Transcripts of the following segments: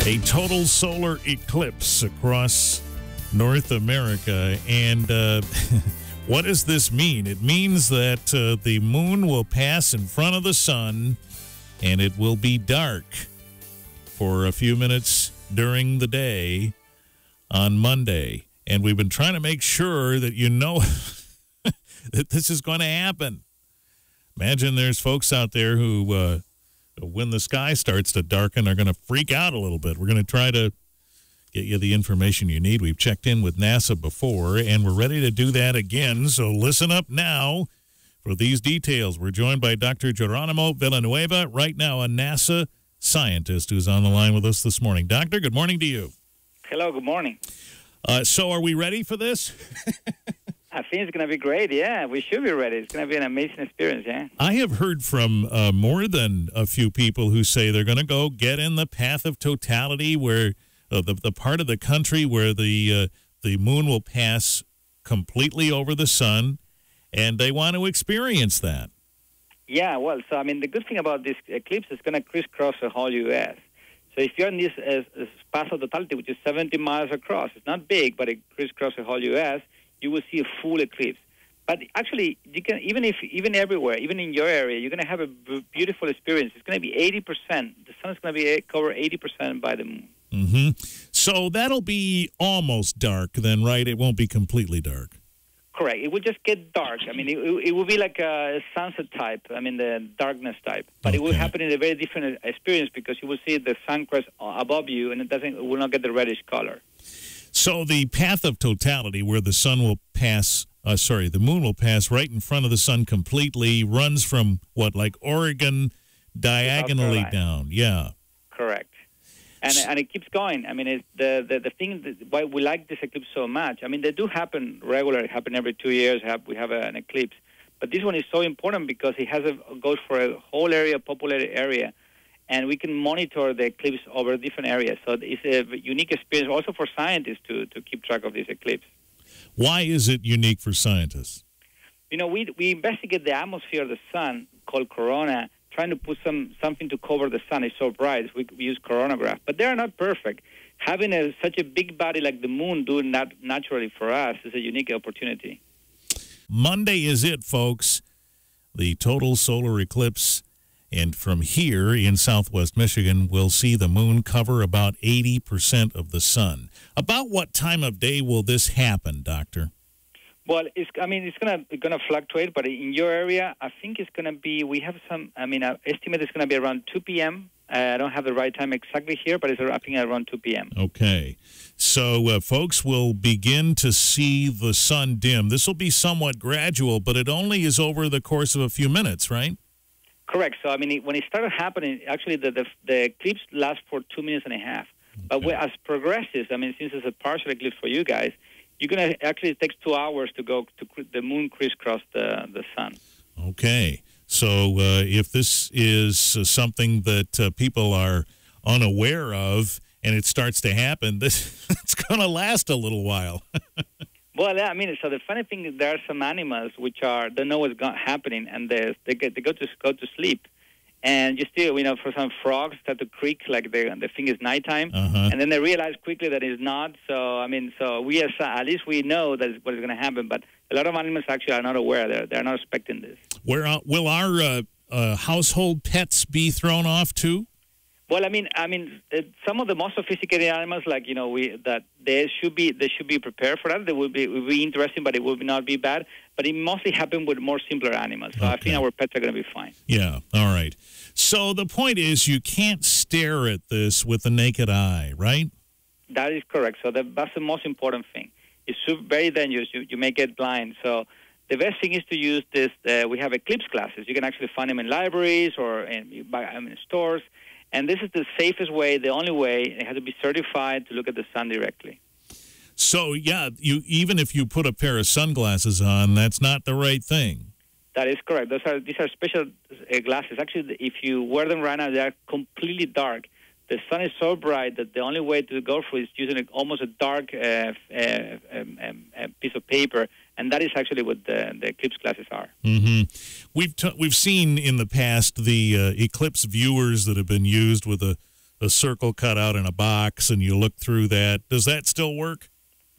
A total solar eclipse across North America. And what does this mean? It means that the moon will pass in front of the sun and it will be dark for a few minutes during the day on Monday. And we've been trying to make sure that you know that this is going to happen. Imagine there's folks out there who, when the sky starts to darken, are going to freak out a little bit. We're going to try to get you the information you need. We've checked in with NASA before, and we're ready to do that again. So listen up now for these details. We're joined by Dr. Geronimo Villanueva, right now a NASA scientist who's on the line with us this morning. Doctor, good morning to you. Hello, good morning. So are we ready for this? I think it's going to be great, yeah. We should be ready. It's going to be an amazing experience, yeah. I have heard from more than a few people who say they're going to go get in the path of totality, where the part of the country where the moon will pass completely over the sun, and they want to experience that. Yeah, well, so, I mean, the good thing about this eclipse is going to crisscross the whole U.S. So if you're in this path of totality, which is 70 miles across, it's not big, but it crisscrosses the whole U.S., you will see a full eclipse. But actually, you can even everywhere, even in your area, you're going to have a beautiful experience. It's going to be 80%. The sun is going to be covered 80% by the moon. Mm-hmm. So that'll be almost dark then, right? It won't be completely dark. Correct. It will just get dark. I mean, it will be like a sunset type. I mean, the darkness type. But it will happen in a very different experience because you will see the sun crest above you, and it will not get the reddish color. So the path of totality, where the sun will pass, the moon will pass right in front of the sun completely, runs from what, like Oregon, diagonally down? Yeah. Correct. And it keeps going. I mean, it's the thing why we like this eclipse so much. I mean, they do happen regularly. Happen every 2 years. We have an eclipse, but this one is so important because it goes for a whole area, populated area. And we can monitor the eclipse over different areas. So it's a unique experience also for scientists to keep track of this eclipse. Why is it unique for scientists? You know, we investigate the atmosphere of the sun, called corona, trying to put something to cover the sun. It's so bright. We use coronagraph. But they are not perfect. Having such a big body like the moon doing that naturally for us is a unique opportunity. Monday is it, folks. The total solar eclipse. And from here in southwest Michigan, we'll see the moon cover about 80% of the sun. About what time of day will this happen, Doctor? Well, it's gonna fluctuate, but in your area, I think it's gonna be. We have some. I estimate it's gonna be around 2 p.m. I don't have the right time exactly here, but it's wrapping at around 2 p.m. Okay, so folks will begin to see the sun dim. This will be somewhat gradual, but it only is over the course of a few minutes, right? Correct. So, I mean, when it started happening, actually the eclipse lasts for 2 minutes and a half. Okay. But as progresses, I mean, since it's a partial eclipse for you guys, you're going to actually, it takes 2 hours to go to the moon crisscross the sun. Okay. So if this is something that people are unaware of and it starts to happen, it's going to last a little while. Well, yeah, I mean, so the funny thing is there are some animals which don't know what's happening, and they go to sleep, and you still, you know, for some frogs start to creak like they think it's nighttime, and then they realize quickly that it's not. So I mean, so we at least we know that what is going to happen, but a lot of animals actually are not aware. They're not expecting this. Will our household pets be thrown off too? Well, I mean, some of the most sophisticated animals, like they should be prepared for that. They will be interesting, but it will not be bad. But it mostly happens with more simpler animals. So I think our pets are going to be fine. Yeah. All right. So the point is, you can't stare at this with the naked eye, right? That is correct. So that's the most important thing. It's very dangerous. You may get blind. So the best thing is to use this. We have eclipse glasses. You can actually find them in libraries or in stores. And this is the safest way, the only way. It has to be certified to look at the sun directly. So, yeah, even if you put a pair of sunglasses on, that's not the right thing. That is correct. These are special glasses. Actually, if you wear them right now, they are completely dark. The sun is so bright that the only way to go for is using almost a dark piece of paper, and that is actually what the eclipse glasses are. Mm-hmm. We've seen in the past the eclipse viewers that have been used with a a circle cut out in a box and you look through that. Does that still work?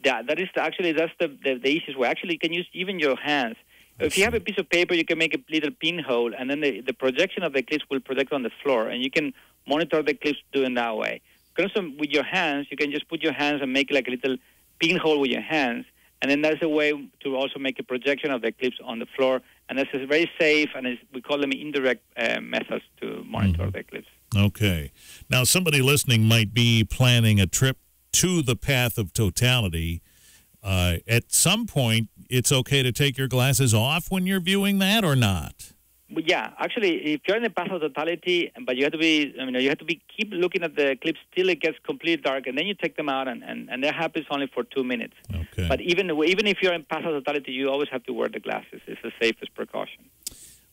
Yeah, that's the easiest way. Actually, you can use even your hands. If you have a piece of paper, you can make a little pinhole, and then the projection of the eclipse will project on the floor, and you can monitor the eclipse doing that way. Also, with your hands, you can just put your hands and make like a little pinhole with your hands, and then that's a way to also make a projection of the eclipse on the floor, and this is very safe, and we call them indirect methods to monitor the eclipse. Okay. Now, somebody listening might be planning a trip to the path of totality. At some point, it's okay to take your glasses off when you're viewing that, or not? Well, yeah, actually, if you're in the path of totality, but you have to be keep looking at the eclipse till it gets completely dark, and then you take them out, and that happens only for 2 minutes. Okay. But even if you're in path of totality, you always have to wear the glasses. It's the safest precaution.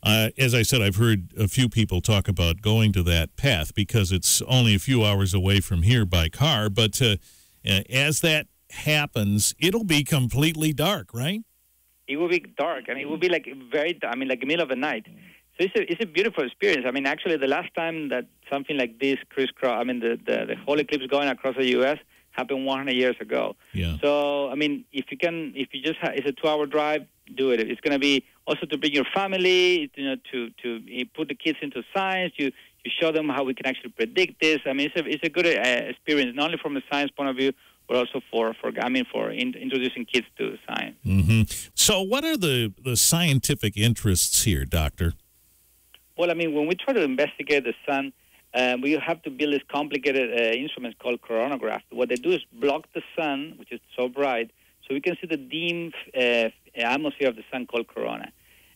As I said, I've heard a few people talk about going to that path because it's only a few hours away from here by car. But as that happens, it'll be completely dark, right? It will be dark, and it will be like like the middle of the night. So it's a beautiful experience. I mean, actually, the last time that something like this crisscross, the whole eclipse going across the U.S. happened 100 years ago. Yeah. So, I mean, it's a 2-hour drive, do it. It's going to be also to bring your family, to put the kids into science. You show them how we can actually predict this. I mean, it's a good experience, not only from a science point of view, but also for introducing kids to science. Mm-hmm. So what are the scientific interests here, Doctor? Well, I mean, when we try to investigate the sun, we have to build this complicated instruments called coronagraphs. What they do is block the sun, which is so bright, so we can see the dim atmosphere of the sun called corona.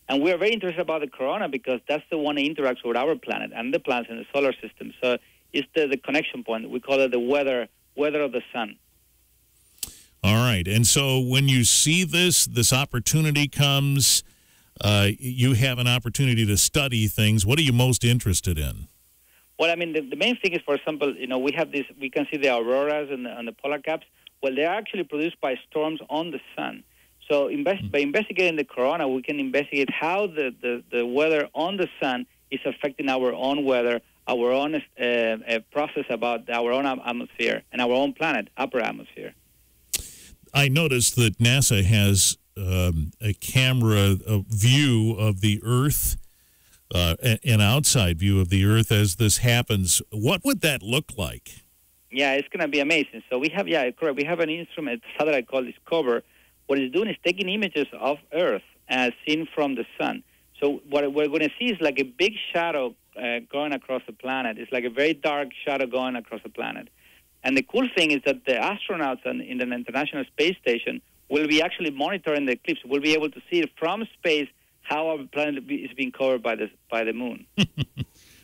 And we are very interested about the corona because that's the one that interacts with our planet and the planets in the solar system. So it's the connection point. We call it the weather of the sun. All right. And so when you see this opportunity comes, you have an opportunity to study things. What are you most interested in? Well, I mean, the main thing is, for example, we have this. We can see the auroras and the polar caps. Well, they're actually produced by storms on the sun. So by investigating the corona, we can investigate how the weather on the sun is affecting our own weather, our own process about our own atmosphere and our own planet, upper atmosphere. I noticed that NASA has a camera view of the Earth, an outside view of the Earth as this happens. What would that look like? Yeah, it's going to be amazing. So we have, correct. We have an instrument, a satellite called Discover. What it's doing is taking images of Earth as seen from the sun. So what we're going to see is like a big shadow going across the planet. It's like a very dark shadow going across the planet. And the cool thing is that the astronauts in the International Space Station will be actually monitoring the eclipse. We'll be able to see it from space how our planet is being covered by the moon.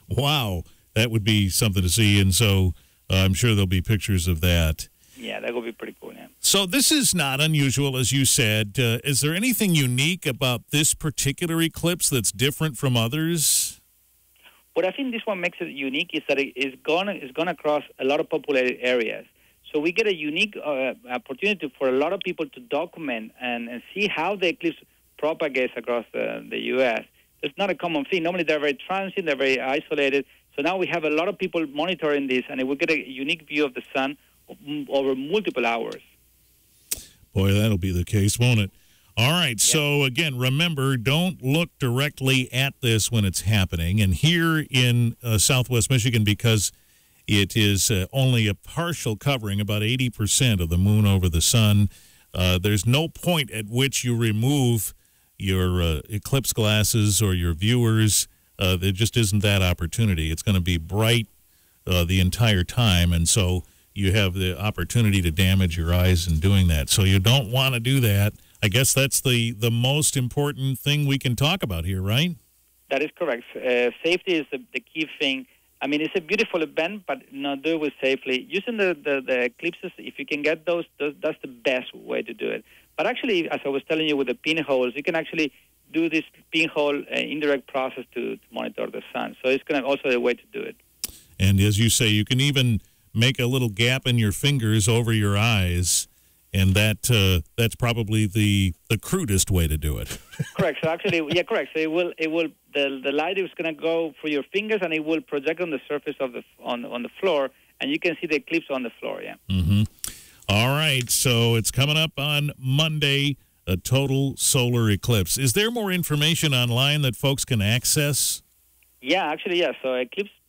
Wow, that would be something to see. And so I'm sure there'll be pictures of that. Yeah, that would be pretty cool, yeah. So this is not unusual, as you said. Is there anything unique about this particular eclipse that's different from others? What I think this one makes it unique is that it's gone across a lot of populated areas. So we get a unique opportunity for a lot of people to document and see how the eclipse propagates across the U.S. It's not a common thing. Normally they're very transient, they're very isolated. So now we have a lot of people monitoring this, and we get a unique view of the sun over multiple hours. Boy, that'll be the case, won't it? All right, so again, remember, don't look directly at this when it's happening. And here in southwest Michigan, because it is only a partial covering, about 80% of the moon over the sun, there's no point at which you remove your eclipse glasses or your viewers. There just isn't that opportunity. It's going to be bright the entire time, and so you have the opportunity to damage your eyes in doing that. So you don't want to do that. I guess that's the most important thing we can talk about here, right? That is correct. Safety is the key thing. I mean, it's a beautiful event, but do it with safely. Using the eclipses, if you can get those, that's the best way to do it. But actually, as I was telling you with the pinholes, you can actually do this pinhole indirect process to monitor the sun. So it's going to also a way to do it. And as you say, you can even make a little gap in your fingers over your eyes, and that's probably the crudest way to do it. Correct. So actually, correct. So the light is going to go through your fingers, and it will project on the surface of on the floor, and you can see the eclipse on the floor. Yeah. Mm-hmm. All right, so it's coming up on Monday, a total solar eclipse. Is there more information online that folks can access? Yeah, actually, yeah. So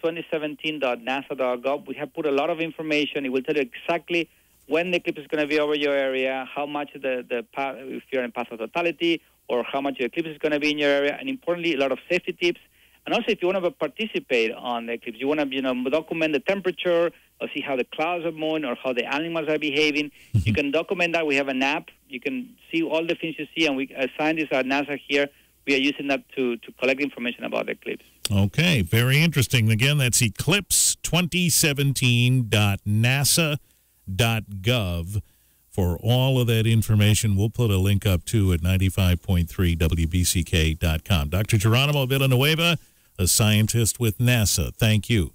eclipse2017.nasa.gov, we have put a lot of information. It will tell you exactly when the eclipse is going to be over your area, how much if you're in path of totality, or how much your eclipse is going to be in your area, and importantly, a lot of safety tips. And also, if you want to participate on the eclipse, you want to document the temperature, or see how the clouds are moving, or how the animals are behaving. You can document that. We have an app. You can see all the things you see, and we scientists at NASA here, we are using that to collect information about the eclipse. Okay, very interesting. Again, that's eclipse2017.nasa.gov for all of that information. We'll put a link up, too, at 95.3 WBCK.com. Dr. Geronimo Villanueva, a scientist with NASA. Thank you.